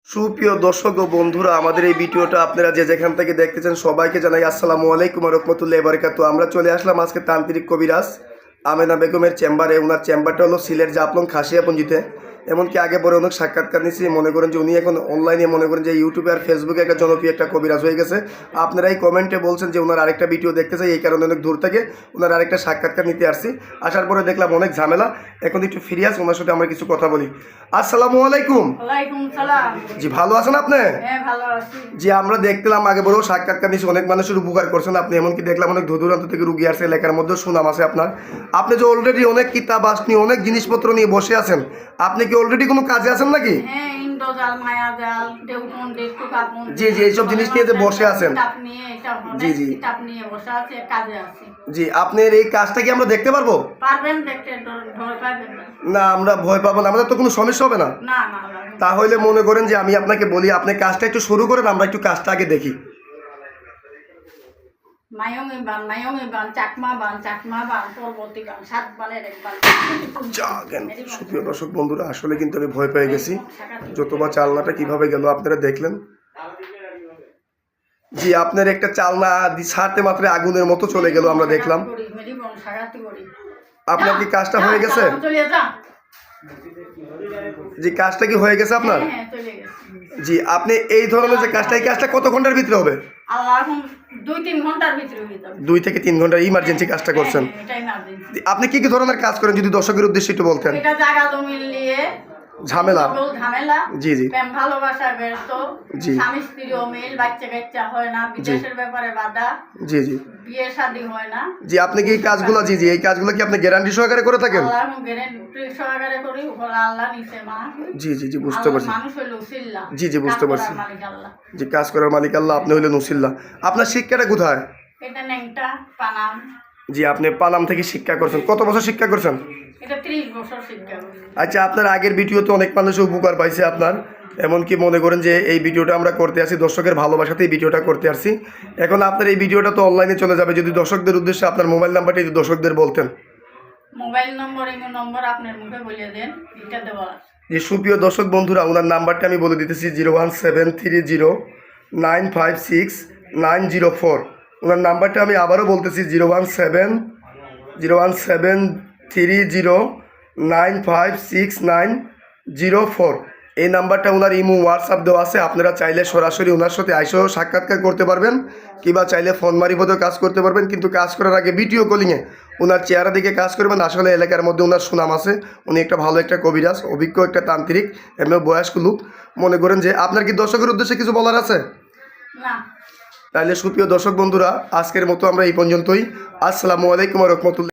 সুপ্রিয় দর্শক ও বন্ধুরা, আমাদের এই ভিডিওটা আপনারা যে যেখান থেকে দেখতেছেন সবাইকে জানাই আসসালামু আলাইকুম ওয়া রাহমাতুল্লাহি ওয়া বারাকাতুহু। আমরা চলে আসলাম আজকে তান্ত্রিক কবিরাজ আমেনা বেগমের চেম্বারে। ওনার চেম্বারটা হলো সিলেট জাফলং খাসিয়াপুঞ্জিতে। এমনকি আগে পরে অনেক সাক্ষাৎকার নিয়েছি। মনে করেন যে উনি এখন অনলাইনে মনে করেন যে ইউটিউবে আর ফেসবুকে একটা জনপ্রিয় একটা কবিরাজ হয়ে গেছে। আপনারাই কমেন্টে বলছেন যে ওনার আরেকটা ভিডিও দেখতে চাই, এই কারণে অনেক দূর থেকে ওনার আরেকটা সাক্ষাৎকার নিতে আসছি। আসার পরে দেখলাম অনেক ঝামেলা, এখন একটু ফিরে আসি, ওনার সাথে আমরা কিছু কথা বলি। আসসালামু আলাইকুম। ওয়ালাইকুম সালাম। জি, ভালো আছেন আপনি? হ্যাঁ, ভালো আছি। জি, আমরা দেখলাম আগে বড় সাক্ষাৎকার নিয়েছি, অনেক মানুষের উপকার করছেন আপনি। এমনকি দেখলাম অনেক দূর দূরান্ত থেকে রুগী আসছে, এলাকার মধ্যে সুনাম আছে আপনার। আপনি যে অলরেডি অনেক কিতাব আসনি, অনেক জিনিসপত্র নিয়ে বসে আছেন, আপনি কি অলরেডি কোনো কাজে আছেন নাকি? হ্যাঁ, ইন্দ্রজাল, মায়াজাল, দেবমন্দির, টুকামন্দির। জি জি, এইসব জিনিস নিয়ে যে বসে আছেন। কিতাব নিয়ে, এটা জি জি কিতাব নিয়ে বসে আছে, কাজে আছি। জি, আপনার এই কাজটা কি আমরা দেখতে পারবো? পারবেন দেখতে, ভয় পাবেন না। না, আমরা ভয় পাবো না, আমাদের তো কোনো সমস্যা হবে না। না না না। তাহলে মনে করেন যে আমি আপনাকে বলি, আপনি কাজটা একটু শুরু করেন, আমরা একটু কাজটা আগে দেখি। মায়ঙে বান, চাকমা বান, পরবর্তী বান, 7 বানের 1 বান। সুপ্রিয় দর্শক বন্ধুরা, আসলে কিন্তু আমি ভয় পেয়ে গেছি। যতবার চালনাটা কিভাবে গেল আপনারা দেখলেন। জি, আপনার একটা চালনা ছাড়তে মাত্র আগুনের মতো চলে গেল, আমরা দেখলাম। আপনার কি কাজটা হয়ে গেছে? জি, কাজটা কি হয়ে গেছে আপনার? জি, আপনি এই ধরনের যে কাজটা, এই কাজটা কত ঘন্টার ভিতরে হবে? 2-3 ঘন্টার ভিতরে হয়ে যাবে। 2 থেকে 3 ঘন্টার ইমার্জেন্সি কাজটা করছেন। আপনি কি কি ধরনের কাজ করেন যদি দর্শকের উদ্দেশ্যে একটু বলতেন? এটা জায়গা জমি নিয়ে ঝামেলা। জি জি, প্রেম ভালোবাসা ব্যস্ত, জি। স্বামী স্ত্রী মিল, বাচ্চা কাচ্চা হয় না, বিদেশের ব্যাপারে বাধা, জি জি, বিয়ে শাদী হয় না। জি, আপনি কি এই কাজগুলো, জি জি, এই কাজগুলো কি আপনি গ্যারান্টি সহকারে করে থাকেন? আল্লাহ গ্যারান্টি সহকারে করি, উপরে আল্লাহ নিচে মানুষ। জি জি জি, বুঝতে পারছি। মানুষ হইল উসিল্লা। জি জি, বুঝতে পারছি। মালিক আল্লাহ। জি, কাজ করার মালিক আল্লাহ, আপনি হইলেন উসিল্লা। আপনার শিক্ষাটা কোথায়? এটা নেংটা পানাম। জি, আপনি পানাম থেকে শিক্ষা করছেন। কত বছর শিক্ষা করছেন? এটা 30 বছর শিক্ষা করি। আচ্ছা, আপনার আগের ভিডিওতে অনেক মানুষ উপকার পাইছে আপনার। এমনকি মনে করেন যে এই ভিডিওটা আমরা করতে আসি দর্শকের ভালোবাসাতে, এই ভিডিওটা করতে আসছি। এখন আপনার এই ভিডিওটা তো অনলাইনে চলে যাবে, যদি দর্শকদের উদ্দেশ্যে আপনার মোবাইল নাম্বারটা যদি দর্শকদের বলতেন। মোবাইল নম্বর, ইমো নম্বর আপনার মুখে বলে দেন, এটা দেওয়া আছে। যে সুপ্রিয় দর্শক বন্ধুরা, ওনার নাম্বারটা আমি বলে দিতেছি 01730956904। ওনার নাম্বারটা আমি আবারও বলতেছি 01730956904। এই নাম্বারটা ওনার ইমো হোয়াটসঅ্যাপ দেওয়া আছে। আপনারা চাইলে সরাসরি ওনার সাথে আইসেও সাক্ষাৎকার করতে পারবেন, কিংবা চাইলে ফোন মারিফতেও কাজ করতে পারবেন। কিন্তু কাজ করার আগে ভিডিও কলিংয়ে ওনার চেহারা দিকে কাজ করবেন। আসলে এলাকার মধ্যে ওনার সুনাম আছে, উনি একটা ভালো একটা কবিরাজ, অভিজ্ঞ একটা তান্ত্রিক, এমনি বয়স্ক লোক। মনে করেন যে আপনার কি দর্শকের উদ্দেশ্যে কিছু বলার আছে? না। তাহলে সুপ্রিয় দর্শক বন্ধুরা, আজকের মতো আমরা এই পর্যন্তই। আসসালামু আলাইকুম ওয়া রাহমাতুল্লাহ।